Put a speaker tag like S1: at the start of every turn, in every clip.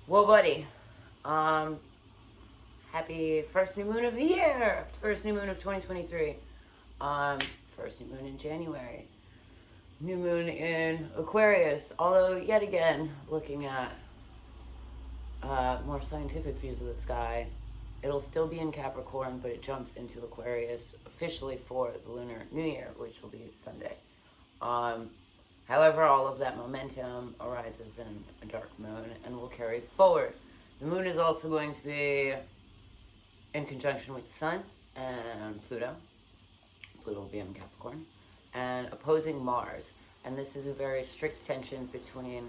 S1: Well, buddy, um, happy first new moon of the year, first new moon of 2023. Um, First new moon in January, new moon in Aquarius. Although, yet again, looking at more scientific views of the sky, it'll still be in Capricorn, but it jumps into Aquarius officially for the Lunar New Year, which will be Sunday. Um, However, all of that momentum arises in a dark moon and will carry forward. The moon is also going to be in conjunction with the sun and Pluto. Pluto will be in Capricorn, and opposing Mars. And this is a very strict tension between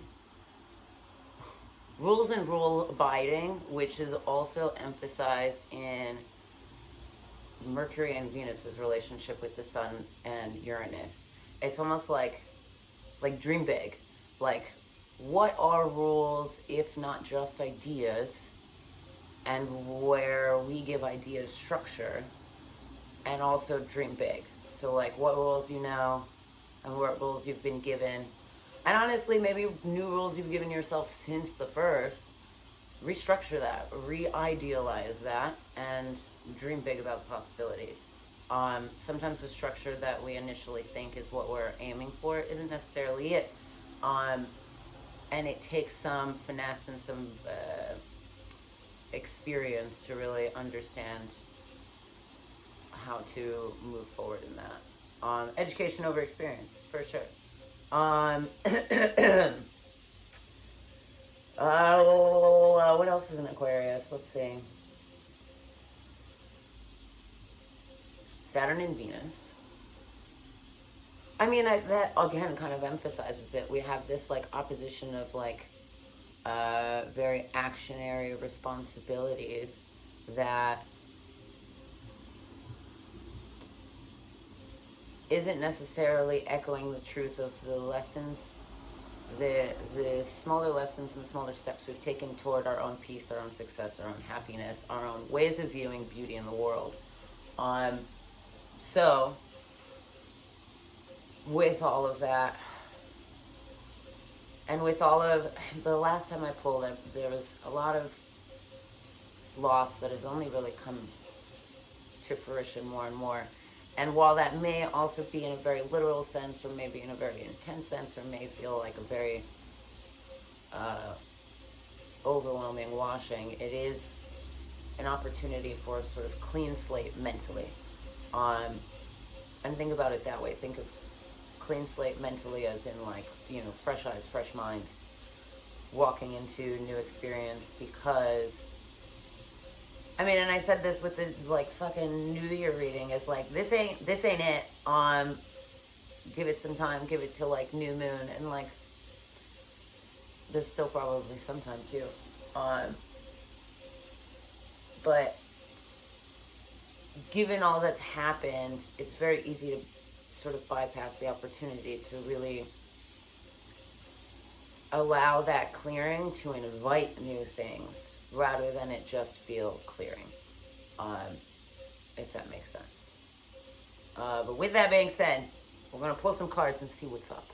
S1: rules and rule abiding, which is also emphasized in Mercury and Venus's relationship with the sun and Uranus. It's almost like dream big. Like, what are rules if not just ideas, and where we give ideas structure, and also dream big. So, like, what rules you know, and what rules you've been given, and honestly, maybe new rules you've given yourself since the first. Restructure that, re-idealize that, and dream big about the possibilities. Sometimes the structure that we initially think is what we're aiming for isn't necessarily it. And it takes some finesse and some experience to really understand how to move forward in that. Education over experience, for sure. What else is in Aquarius? Let's see. Saturn and Venus. I mean, that again kind of emphasizes it. We have this like opposition of like very actionary responsibilities that isn't necessarily echoing the truth of the lessons, the smaller lessons and the smaller steps we've taken toward our own peace, our own success, our own happiness, our own ways of viewing beauty in the world. So, with all of that, and with all of, the last time I pulled it, there was a lot of loss that has only really come to fruition more and more. And while that may also be in a very literal sense, or maybe in a very intense sense, or may feel like a very overwhelming washing, it is an opportunity for a sort of clean slate mentally. And think about it that way. Think of clean slate mentally as in like, fresh eyes, fresh mind, walking into new experience. Because, I mean, and I said this with the like fucking New Year reading, is like, this ain't it. Give it some time, give it till like new moon, and like there's still probably some time too. But given all that's happened, it's very easy to sort of bypass the opportunity to really allow that clearing to invite new things rather than it just feel clearing, if that makes sense. But with that being said, we're going to pull some cards and see what's up.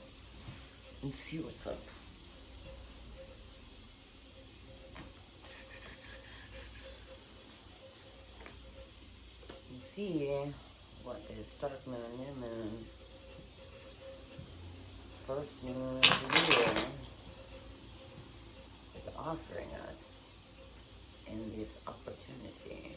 S1: See what is dark moon, new moon, first new moon of the year is offering us in this opportunity.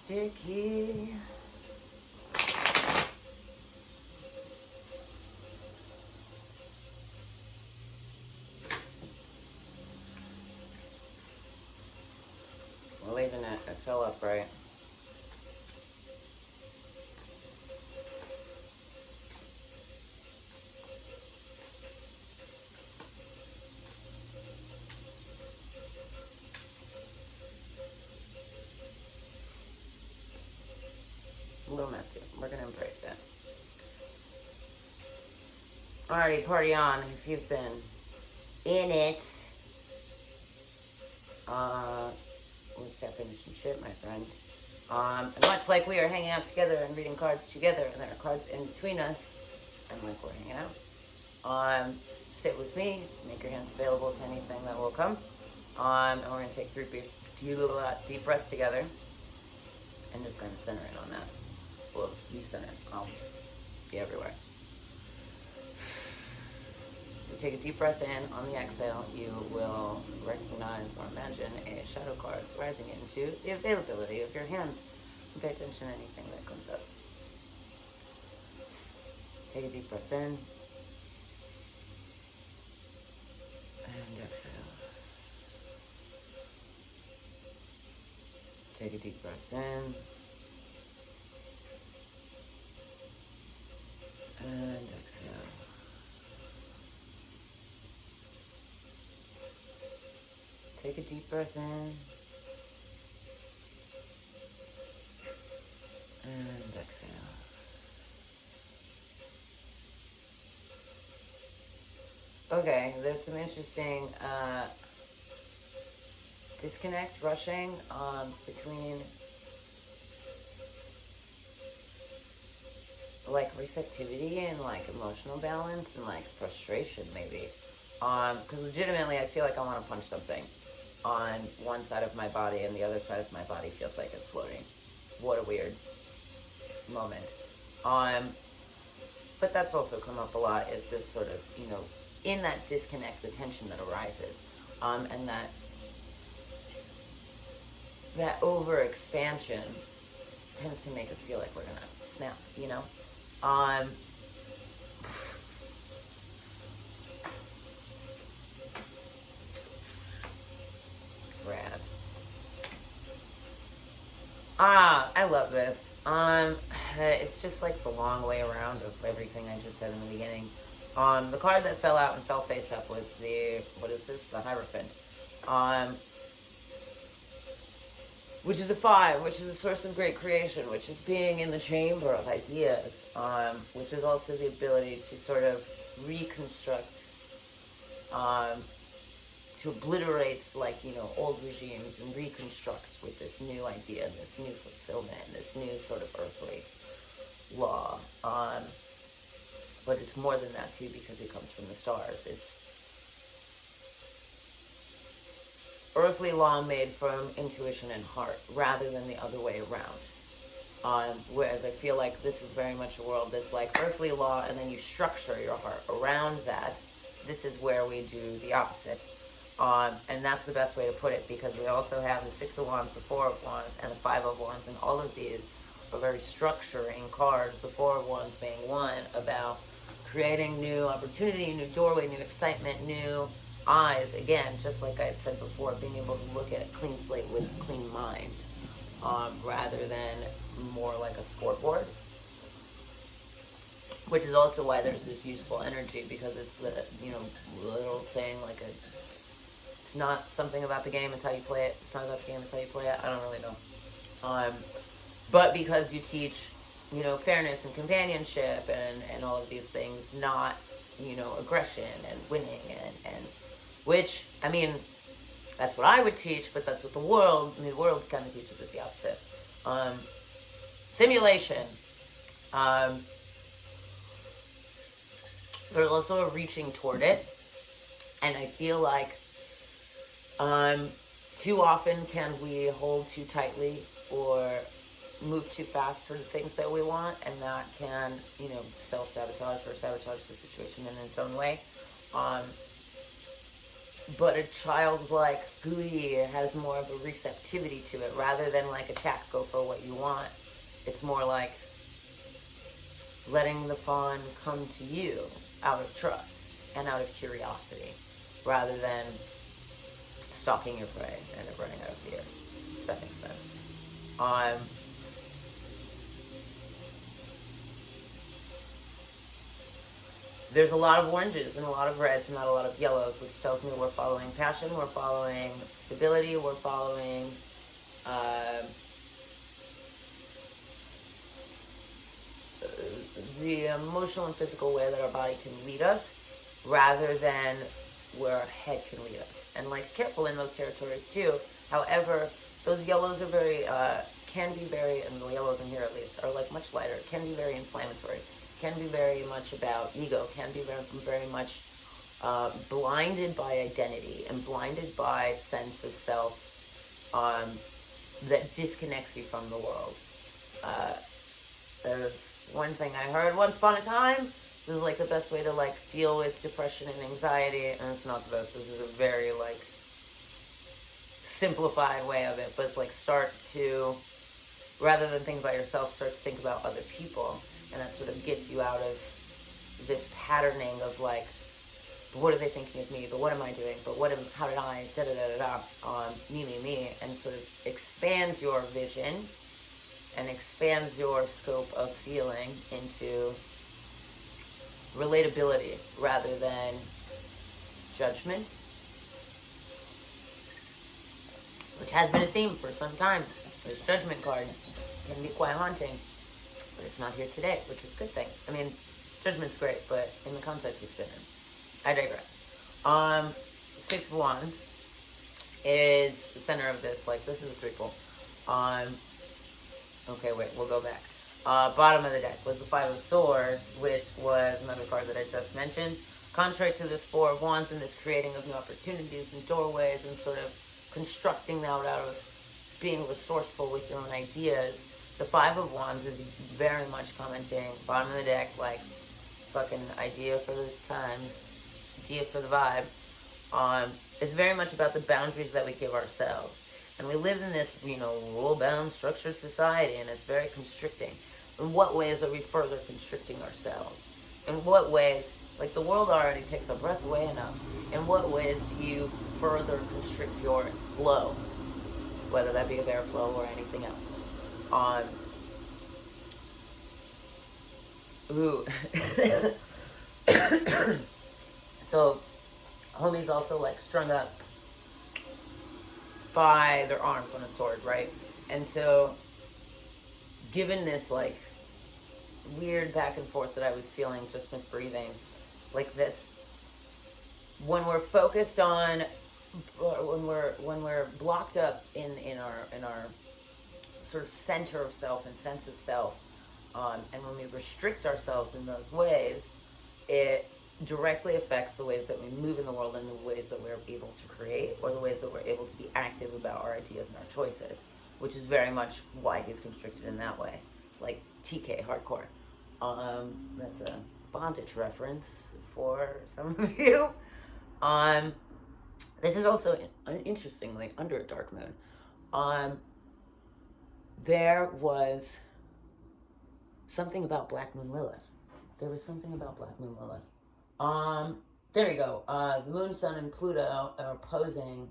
S1: Sticky. We're leaving it. It fell up right. Alrighty, party on if you've been in it. Let's start finishing shit, my friend. And much like we are hanging out together and reading cards together, and there are cards in between us, and like we're hanging out. Sit with me, make your hands available to anything that will come. And we're going to take 3 deep breaths together, and just kind of center in on that. Well, you center. I'll be everywhere. So take a deep breath in. On the exhale, you will recognize or imagine a shadow card rising into the availability of your hands. And pay attention to anything that comes up. Take a deep breath in. And exhale. Take a deep breath in. And exhale. Take a deep breath in. And exhale. Okay, there's some interesting disconnect, rushing between like receptivity and like emotional balance and like frustration maybe. Because legitimately I feel like I want to punch something on one side of my body and the other side of my body feels like it's floating. What a weird moment. But that's also come up a lot, is this sort of, you know, in that disconnect, the tension that arises, and that over expansion tends to make us feel like we're gonna snap, you know? Rad. I love this. It's just like the long way around of everything I just said in the beginning. The card that fell out and fell face up was the, what is this? The Hierophant. Which is a 5, which is a source of great creation, which is being in the chamber of ideas, which is also the ability to sort of reconstruct, to obliterate, like, you know, old regimes and reconstruct with this new idea, this new fulfillment, this new sort of earthly law. But it's more than that too, because it comes from the stars. It's earthly law made from intuition and heart, rather than the other way around. Whereas I feel like this is very much a world that's like earthly law, and then you structure your heart around that. This is where we do the opposite. And that's the best way to put it, because we also have the 6 of Wands, the 4 of Wands, and the 5 of Wands, and all of these are very structuring cards. The 4 of Wands being one about creating new opportunity, new doorway, new excitement, new eyes. Again, just like I had said before, being able to look at a clean slate with a clean mind, rather than more like a scoreboard. Which is also why there's this useful energy, because it's the, you know, little saying like it's not something about the game, it's how you play it. It's not about the game, it's how you play it. I don't really know. But because you teach, you know, fairness and companionship and all of these things, not, you know, aggression and winning and which, I mean, that's what I would teach, but that's what the world kind of teaches it the opposite. Simulation. There's also a reaching toward it, and I feel like too often can we hold too tightly or move too fast for the things that we want, and that can, you know, self-sabotage or sabotage the situation in its own way. But a childlike gooey has more of a receptivity to it, rather than like attack, go for what you want. It's more like letting the fawn come to you out of trust and out of curiosity, rather than stalking your prey and running out of fear. If that makes sense. There's a lot of oranges and a lot of reds and not a lot of yellows, which tells me we're following passion, we're following stability, we're following the emotional and physical way that our body can lead us rather than where our head can lead us. And like careful in those territories too. However, those yellows are very, can be very, and the yellows in here at least, are like much lighter, can be very inflammatory, can be very much about ego, can be very, very much blinded by identity and blinded by sense of self that disconnects you from the world. There's one thing I heard once upon a time. This is like the best way to like deal with depression and anxiety, and it's not the best. This is a very like simplified way of it, but it's like start to, rather than think about yourself, start to think about other people, and that sort of gets you out of this patterning of like, but what are they thinking of me? But what am I doing? But how did I, me, and sort of expands your vision and expands your scope of feeling into relatability rather than judgment, which has been a theme for some time. This judgment card can be quite haunting, but it's not here today, which is a good thing. I mean, judgment's great, but in the context it's been in. I digress. Six of Wands is the center of this. Like, this is a threefold. Okay, wait, we'll go back. Bottom of the deck was the Five of Swords, which was another card that I just mentioned. Contrary to this Four of Wands and this creating of new opportunities and doorways and sort of constructing that out of being resourceful with your own ideas, the Five of Wands is very much commenting, bottom of the deck, like, fucking idea for the times, idea for the vibe. It's very much about the boundaries that we give ourselves. And we live in this, rule-bound, structured society, and it's very constricting. In what ways are we further constricting ourselves? In what ways, like the world already takes our breath away enough, in what ways do you further constrict your flow? Whether that be a air flow or anything else. So, homie's also like strung up by their arms on a sword, right? And so, given this like weird back and forth that I was feeling just with breathing, like this, when we're focused on, when we're blocked up in our sort of center of self and sense of self, and when we restrict ourselves in those ways, it directly affects the ways that we move in the world and the ways that we're able to create, or the ways that we're able to be active about our ideas and our choices, which is very much why he's constricted in that way. It's like TK hardcore. That's a bondage reference for some of you. This is also, interestingly, under a dark moon. There was something about Black Moon Lilith. There you go. The Moon, Sun, and Pluto are opposing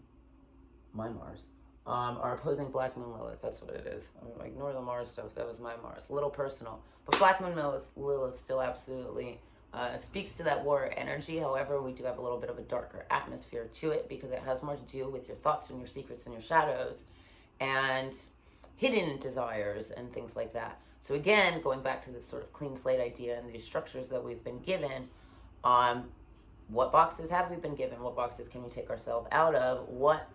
S1: my Mars. Are opposing Black Moon Lilith. That's what it is. Ignore the Mars stuff. That was my Mars. A little personal. But Black Moon Lilith still absolutely speaks to that warrior energy. However, we do have a little bit of a darker atmosphere to it because it has more to do with your thoughts and your secrets and your shadows and hidden desires and things like that. So again, going back to this sort of clean slate idea and these structures that we've been given, what boxes have we been given? What boxes can we take ourselves out of? What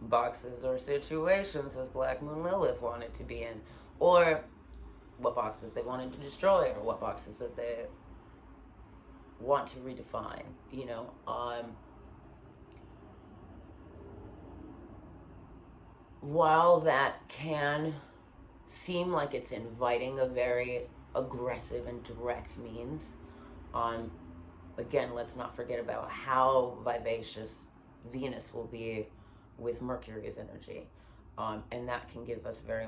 S1: boxes or situations has Black Moon Lilith wanted to be in? Or what boxes they wanted to destroy, or what boxes that they want to redefine, while that can seem like it's inviting a very aggressive and direct means, again, let's not forget about how vivacious Venus will be with Mercury's energy. And that can give us a very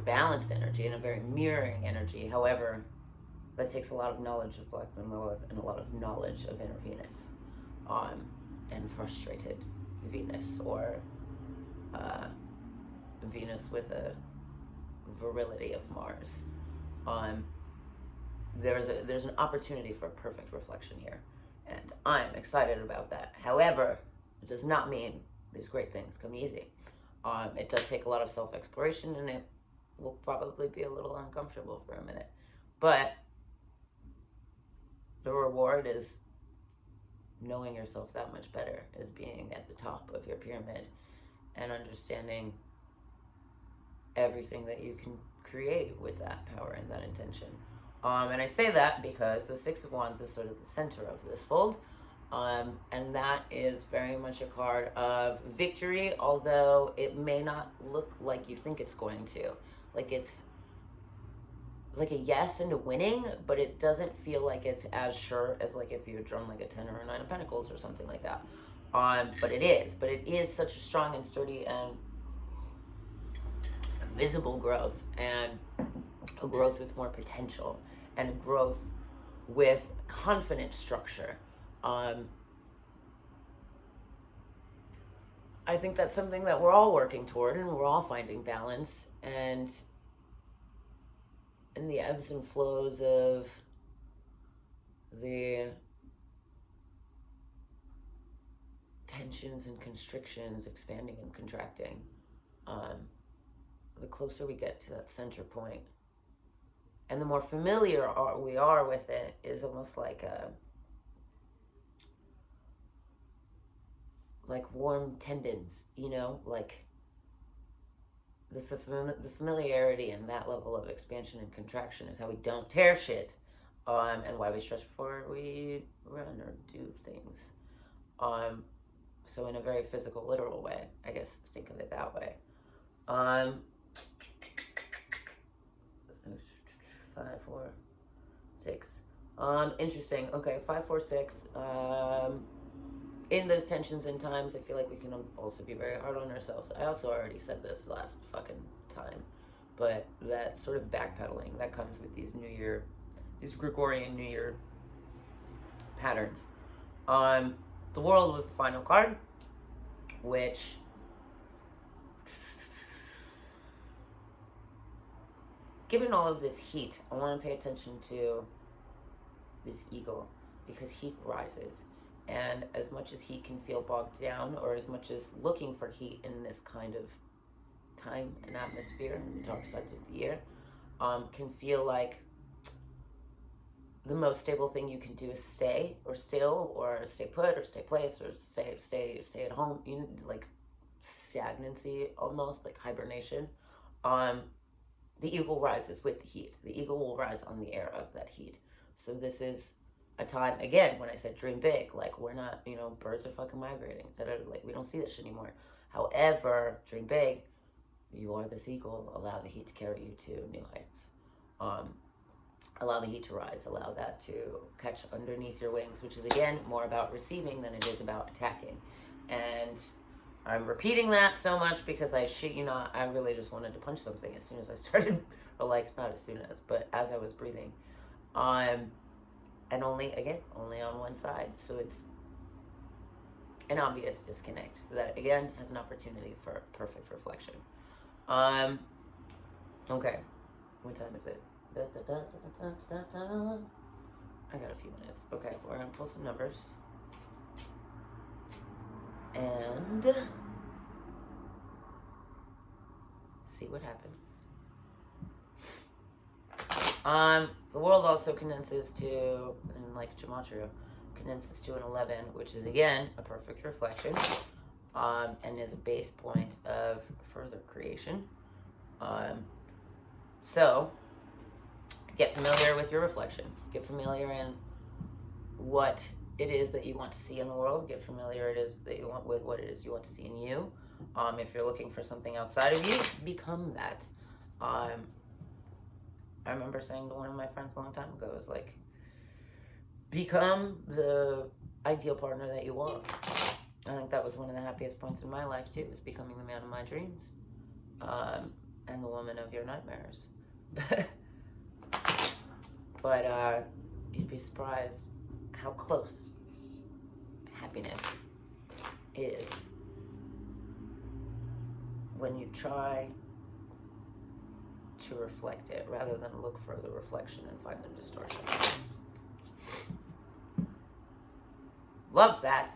S1: balanced energy and a very mirroring energy. However, that takes a lot of knowledge of Black Moon Lilith and a lot of knowledge of inner Venus, and frustrated Venus, or Venus with a virility of Mars. There's an opportunity for perfect reflection here, and I'm excited about that. However, it does not mean these great things come easy. It does take a lot of self-exploration, and it will probably be a little uncomfortable for a minute. But the reward is knowing yourself that much better, is being at the top of your pyramid and understanding everything that you can create with that power and that intention. And I say that because the Six of Wands is sort of the center of this fold. And that is very much a card of victory, although it may not look like you think it's going to. Like it's like a yes into winning, but it doesn't feel like it's as sure as like if you drum like a 10 or a 9 of Pentacles or something like that. But it is such a strong and sturdy and visible growth, and a growth with more potential, and a growth with confident structure. I think that's something that we're all working toward, and we're all finding balance, and in the ebbs and flows of the tensions and constrictions, expanding and contracting, the closer we get to that center point, and the more familiar we are with it, is almost like warm tendons, you know, like the familiarity and that level of expansion and contraction is how we don't tear shit, and why we stretch before we run or do things. So in a very physical, literal way, I guess, think of it that way. 5, 4, 6. Interesting. Okay, 5, 4, 6. In those tensions and times, I feel like we can also be very hard on ourselves. I also already said this last fucking time, but that sort of backpedaling that comes with these Gregorian New Year patterns. The World was the final card, which given all of this heat, I want to pay attention to this eagle, because heat rises. And as much as heat can feel bogged down, or as much as looking for heat in this kind of time and atmosphere, the dark sides of the year, can feel like the most stable thing you can do is stay, or still, or stay put, or stay place, or stay at home. You know, like stagnancy, almost like hibernation. The eagle rises with the heat. The eagle will rise on the air of that heat. So this is a time, again, when I said dream big, like we're not, you know, birds are fucking migrating. Like we don't see this shit anymore. However, dream big. You are this eagle. Allow the heat to carry you to new heights. Allow the heat to rise. Allow that to catch underneath your wings, which is, again, more about receiving than it is about attacking. And I'm repeating that so much because I shit you not, I really just wanted to punch something as soon as I started, or like, not as soon as, but as I was breathing. And only on one side. So it's an obvious disconnect that, again, has an opportunity for perfect reflection. Okay, what time is it? I got a few minutes. Okay, we're gonna pull some numbers. And see what happens. The world also condenses to, and like gematria, condenses to an 11, which is, again, a perfect reflection, and is a base point of further creation. So get familiar with your reflection. Get familiar in what it is that you want to see in the world. Get familiar with what it is you want to see in you. If you're looking for something outside of you, become that. I remember saying to one of my friends a long time ago, it was like, become the ideal partner that you want. I think that was one of the happiest points in my life too, is becoming the man of my dreams, and the woman of your nightmares. But you'd be surprised how close happiness is when you try to reflect it rather than look for the reflection and find the distortion. Love that.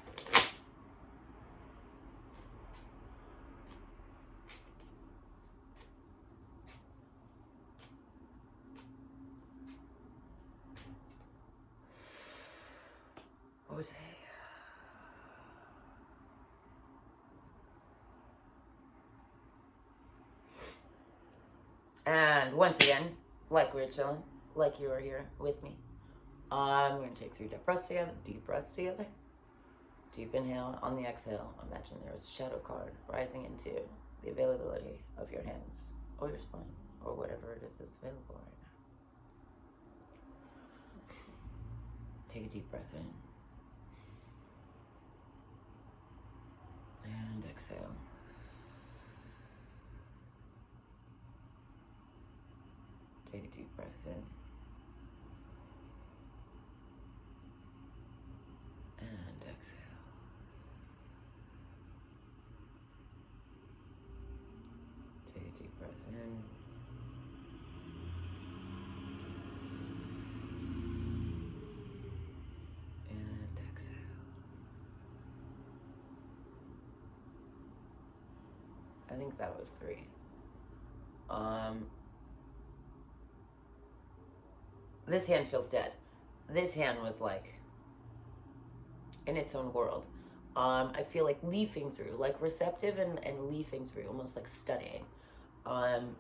S1: Jose. And once again, like we're chilling, like you are here with me. We're going to take 3 deep breaths together. Deep breaths together. Deep inhale. On the exhale, imagine there is a shadow card rising into the availability of your hands or your spine or whatever it is that's available right now. Take a deep breath in. And exhale. Take a deep breath in. And exhale. Take a deep breath in. And exhale. I think that was 3. This hand feels dead. This hand was like in its own world. I feel like leafing through, like receptive and leafing through, almost like studying. And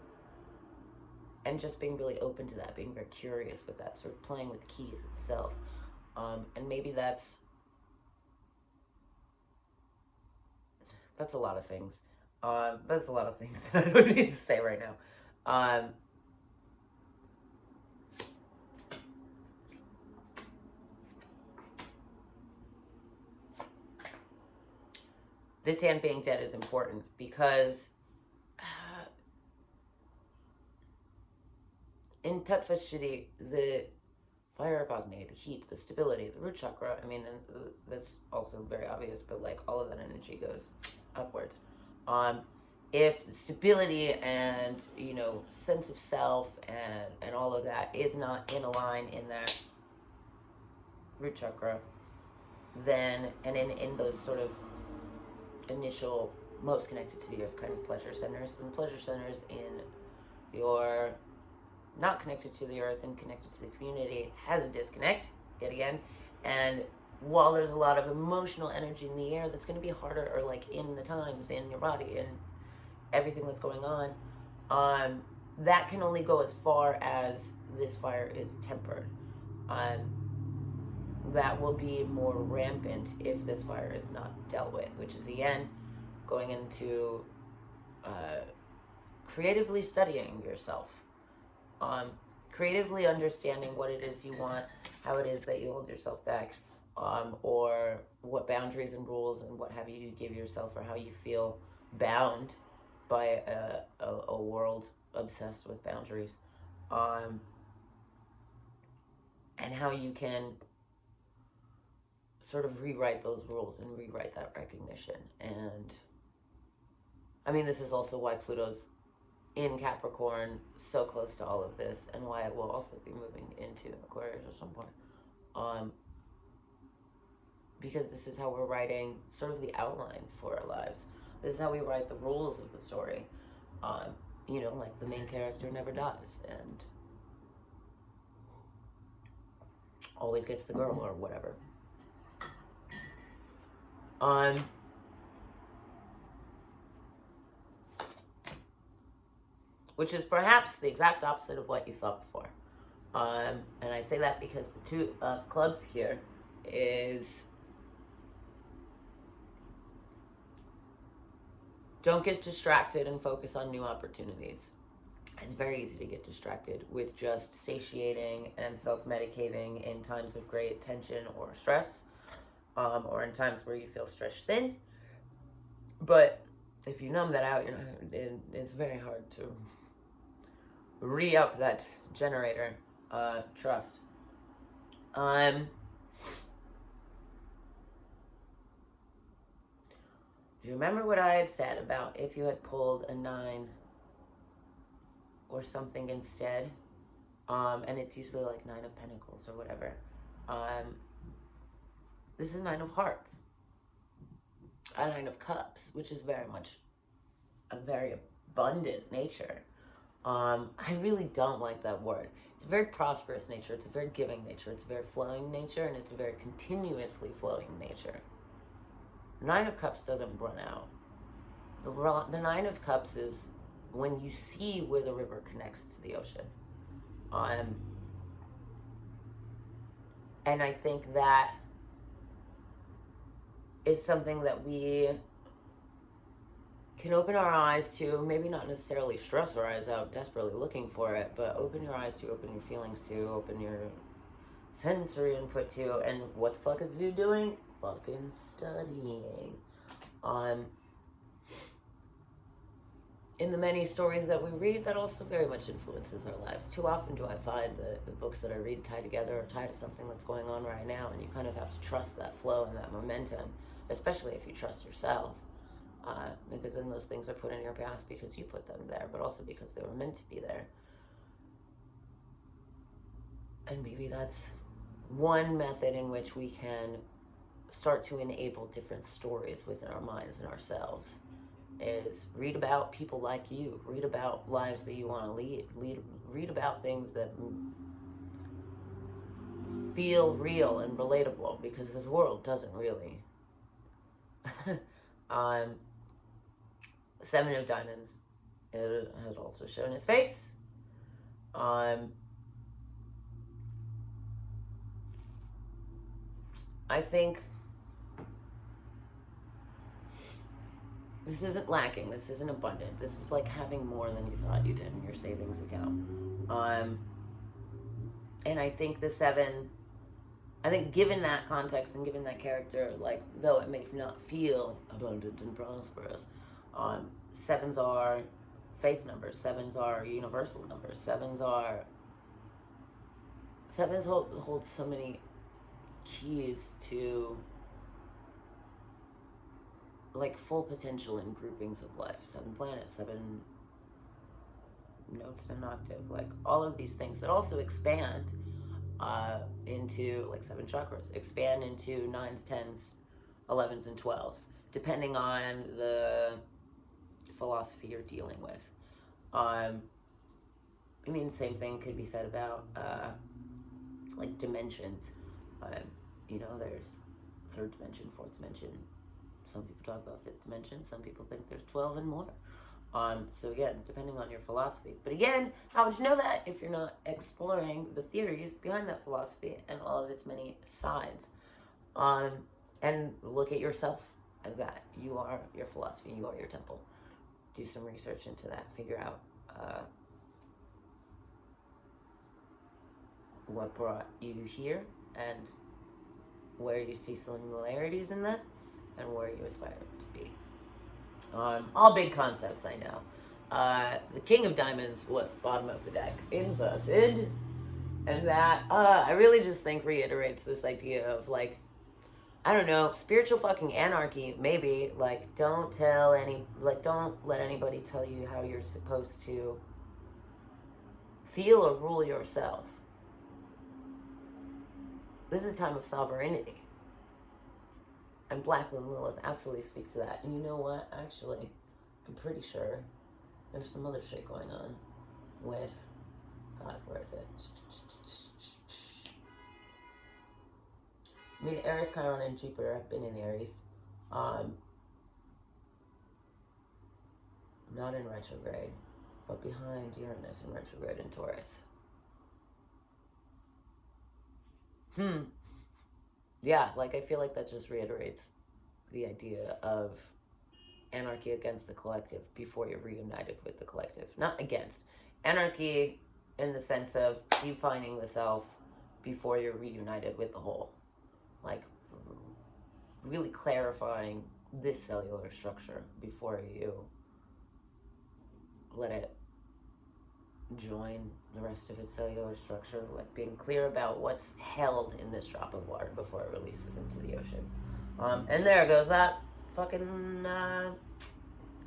S1: just being really open to that, being very curious with that, sort of playing with the keys of the self. And maybe that's a lot of things. That's a lot of things that I don't need to say right now. This hand being dead is important because in Tattva Shuddhi, the fire of Agni, the heat, the stability, the root chakra, I mean, and that's also very obvious, but like all of that energy goes upwards. If stability and, you know, sense of self and all of that is not in a line in that root chakra, then, and in those sort of initial, most connected to the earth kind of pleasure centers, and pleasure centers in your not connected to the earth and connected to the community has a disconnect, yet again. And while there's a lot of emotional energy in the air that's going to be harder, or like in the times, in your body, and everything that's going on, that can only go as far as this fire is tempered. That will be more rampant if this fire is not dealt with, which is again going into creatively studying yourself, creatively understanding what it is you want, how it is that you hold yourself back, or what boundaries and rules and what have you give yourself, or how you feel bound by a world obsessed with boundaries, and how you can sort of rewrite those rules and rewrite that recognition. And I mean, this is also why Pluto's in Capricorn, so close to all of this, and why it will also be moving into Aquarius at some point. Because this is how we're writing sort of the outline for our lives. This is how we write the rules of the story. You know, like the main character never dies and always gets the girl or whatever. Which is perhaps the exact opposite of what you thought before. And I say that because the 2 of clubs here is, don't get distracted and focus on new opportunities. It's very easy to get distracted with just satiating and self-medicating in times of great tension or stress, or in times where you feel stretched thin. But if you numb that out, you know, it's very hard to re-up that generator, trust. Do you remember what I had said about if you had pulled a 9 or something instead? And it's usually like 9 of Pentacles or whatever. This is 9 of Hearts. A 9 of Cups, which is very much a very abundant nature. I really don't like that word. It's a very prosperous nature. It's a very giving nature. It's a very flowing nature, and it's a very continuously flowing nature. Nine of Cups doesn't run out. The Nine of Cups is when you see where the river connects to the ocean. And I think that is something that we can open our eyes to, maybe not necessarily stress our eyes out desperately looking for it, but open your eyes to, open your feelings to, open your sensory input to. And what the fuck is you doing? Fucking studying. In the many stories that we read, that also very much influences our lives. Too often do I find that the books that I read tie together or tie to something that's going on right now, and you kind of have to trust that flow and that momentum, especially if you trust yourself. Because then those things are put in your path because you put them there, but also because they were meant to be there. And maybe that's one method in which we can start to enable different stories within our minds and ourselves, is read about people like you, read about lives that you want to lead, read about things that feel real and relatable, because this world doesn't really. Seven of Diamonds, it has also shown its face. I think this isn't lacking, this isn't abundant, this is like having more than you thought you did in your savings account. And I think the seven, I think given that context and given that character, like, though it may not feel abundant and prosperous, sevens are faith numbers, sevens are universal numbers, sevens hold so many keys to like full potential in groupings of life. 7 planets, 7 notes in an octave, like all of these things that also expand into, like 7 chakras, expand into 9s, 10s, 11s, and 12s, depending on the philosophy you're dealing with. I mean, same thing could be said about like dimensions. There's 3rd dimension, 4th dimension. Some people talk about 5th dimension. Some people think there's 12 and more. So again, depending on your philosophy. But again, how would you know that if you're not exploring the theories behind that philosophy and all of its many sides? And look at yourself as that. You are your philosophy. You are your temple. Do some research into that. Figure out what brought you here and where you see similarities in that and where you aspire to be. All big concepts, I know. The King of Diamonds was bottom of the deck, inverted. And that, I really just think reiterates this idea of, like, I don't know, spiritual fucking anarchy, maybe. Like, don't let anybody tell you how you're supposed to feel or rule yourself. This is a time of sovereignty. And Black Moon Lilith absolutely speaks to that. And you know what? Actually, I'm pretty sure there's some other shit going on with, God, where is it? I mean, Aries, Chiron, and Jupiter have been in Aries. Not in retrograde, but behind Uranus in retrograde in Taurus. Yeah, like, I feel like that just reiterates the idea of anarchy against the collective before you're reunited with the collective. Not against. Anarchy in the sense of defining the self before you're reunited with the whole. Like, really clarifying this cellular structure before you let it join the rest of its cellular structure, like being clear about what's held in this drop of water before it releases into the ocean. And there goes that fucking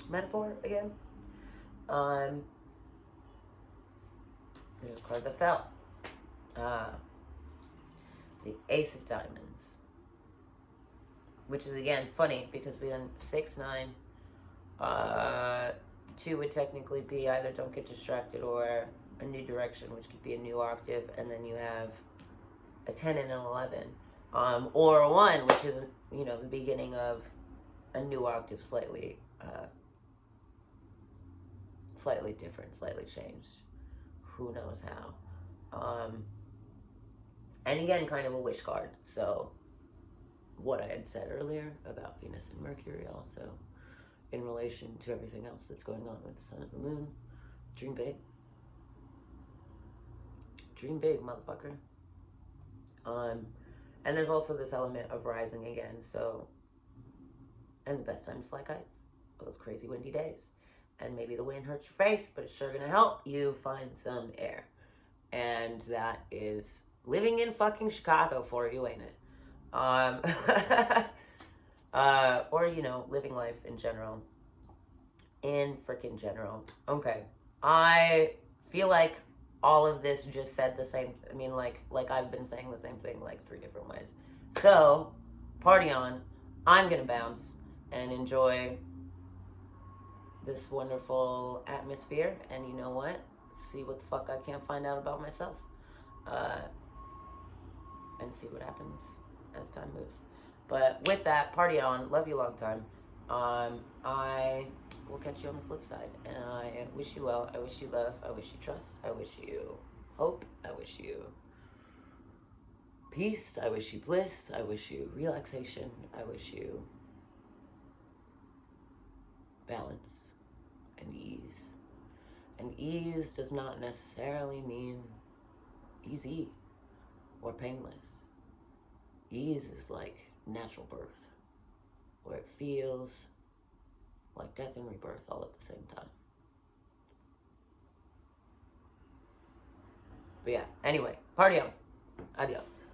S1: metaphor again. There's a card that fell. The Ace of Diamonds. Which is, again, funny because we then 6, 9, 2 would technically be either don't get distracted or a new direction, which could be a new octave, and then you have a 10 and an 11, or a 1, which is, you know, the beginning of a new octave, slightly different, slightly changed. Who knows how? And again, kind of a wish card. So what I had said earlier about Venus and Mercury also in relation to everything else that's going on with the sun and the moon. Dream big. Dream big, motherfucker. And there's also this element of rising again, so, and the best time to fly kites, those crazy windy days. And maybe the wind hurts your face, but it's sure gonna help you find some air. And that is living in fucking Chicago for you, ain't it? Or, you know, living life in general. In freaking general. Okay. I feel like all of this just said the same, I mean, like I've been saying the same thing like 3 different ways. So, party on. I'm gonna bounce and enjoy this wonderful atmosphere, and you know what? See what the fuck I can't find out about myself. And see what happens as time moves. But with that, party on. Love you long time. I will catch you on the flip side. And I wish you well. I wish you love. I wish you trust. I wish you hope. I wish you peace. I wish you bliss. I wish you relaxation. I wish you balance and ease. And ease does not necessarily mean easy or painless. Ease is like natural birth, where it feels like death and rebirth all at the same time. But yeah, anyway, party on. Adios.